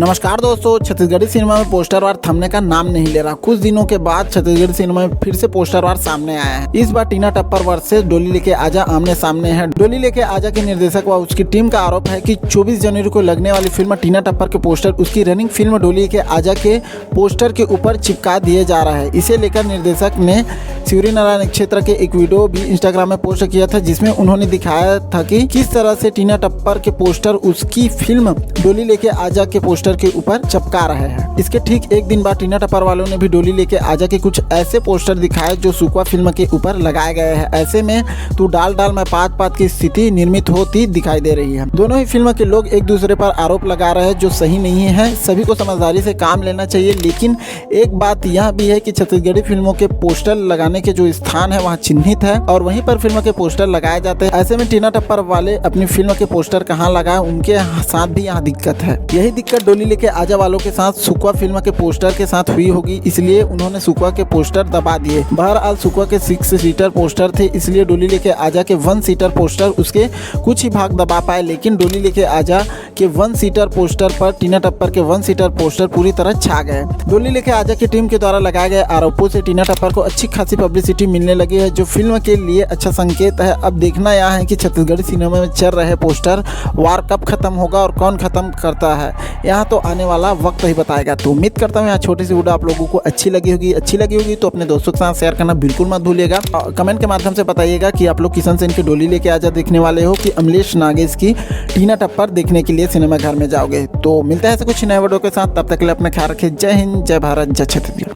नमस्कार दोस्तों, छत्तीसगढ़ी सिनेमा में पोस्टर वार थमने का नाम नहीं ले रहा। कुछ दिनों के बाद छत्तीसगढ़ी सिनेमा में फिर से पोस्टर वार सामने आया है। इस बार टीना टप्पर वर्सेस डोली लेके आजा आमने सामने है। डोली लेके आजा के निर्देशक व उसकी टीम का आरोप है कि 24 जनवरी को लगने वाली फिल्म टीना टप्पर के पोस्टर उसकी रनिंग फिल्म डोली लेके आजा के पोस्टर के ऊपर चिपका दिए जा रहा है। इसे लेकर निर्देशक ने सूर्यनारायण क्षेत्र के एक वीडियो भी इंस्टाग्राम में पोस्ट किया था, जिसमें उन्होंने दिखाया था कि किस तरह से टीना टप्पर के पोस्टर उसकी फिल्म डोली लेके आजा के पोस्टर के ऊपर चिपका रहे हैं। इसके ठीक एक दिन बाद टीना टप्पर वालों ने भी डोली लेके आजा के कुछ ऐसे पोस्टर दिखाए जो सुकवा फिल्म के ऊपर लगाए गए हैं। ऐसे में तू डाल डाल में पात पात की स्थिति निर्मित होती दिखाई दे रही है। दोनों ही फिल्म के लोग एक दूसरे पर आरोप लगा रहे हैं, जो सही नहीं है। सभी को समझदारी से काम लेना चाहिए। लेकिन एक बात यह भी है कि छत्तीसगढ़ी फिल्मों के पोस्टर लगाने के जो स्थान है वहाँ चिन्हित है और वहीं पर फिल्म के पोस्टर लगाए जाते हैं। ऐसे में टीना टप्पर वाले अपनी फिल्म के पोस्टर कहाँ लगाए, उनके साथ भी यहाँ दिक्कत है। यही दिक्कत डोली लेके आजा वालों के साथ सुकवा फिल्म के पोस्टर के साथ हुई होगी, इसलिए उन्होंने सुकवा के पोस्टर दबा दिए। बहरहाल सुकवा के 6 सीटर पोस्टर थे, इसलिए डोली लेके आजा के 1 सीटर पोस्टर उसके कुछ ही भाग दबा पाए। लेकिन डोली लेके आजा के 1 सीटर पोस्टर पर टीना टप्पर के 1 सीटर पोस्टर पूरी तरह छा गए। डोली लेके आजा की टीम के द्वारा लगाए गए आरोपों से टीना टप्पर को अच्छी खासी पब्लिसिटी मिलने लगी है, जो फिल्म के लिए अच्छा संकेत है। अब देखना यह है कि छत्तीसगढ़ी सिनेमा में चल रहे पोस्टर वार कब खत्म होगा और कौन खत्म करता है, यहाँ तो आने वाला वक्त ही बताएगा। तो उम्मीद करता हूँ यहाँ छोटी सी वीडियो आप लोगों को अच्छी लगी होगी तो अपने दोस्तों के साथ शेयर करना बिल्कुल मत भूलिएगा। कमेंट के माध्यम से बताइएगा कि आप लोग किशन सेन की डोली लेके आजा देखने वाले हो कि अमलेश नागेश की टीना टप्पर देखने के लिए सिनेमा घर में जाओगे। तो मिलता है ऐसे कुछ नए वीडियो के साथ, तब तक के लिए अपना ख्याल रखिए। जय हिंद, जय भारत, जय छत्तीसगढ़।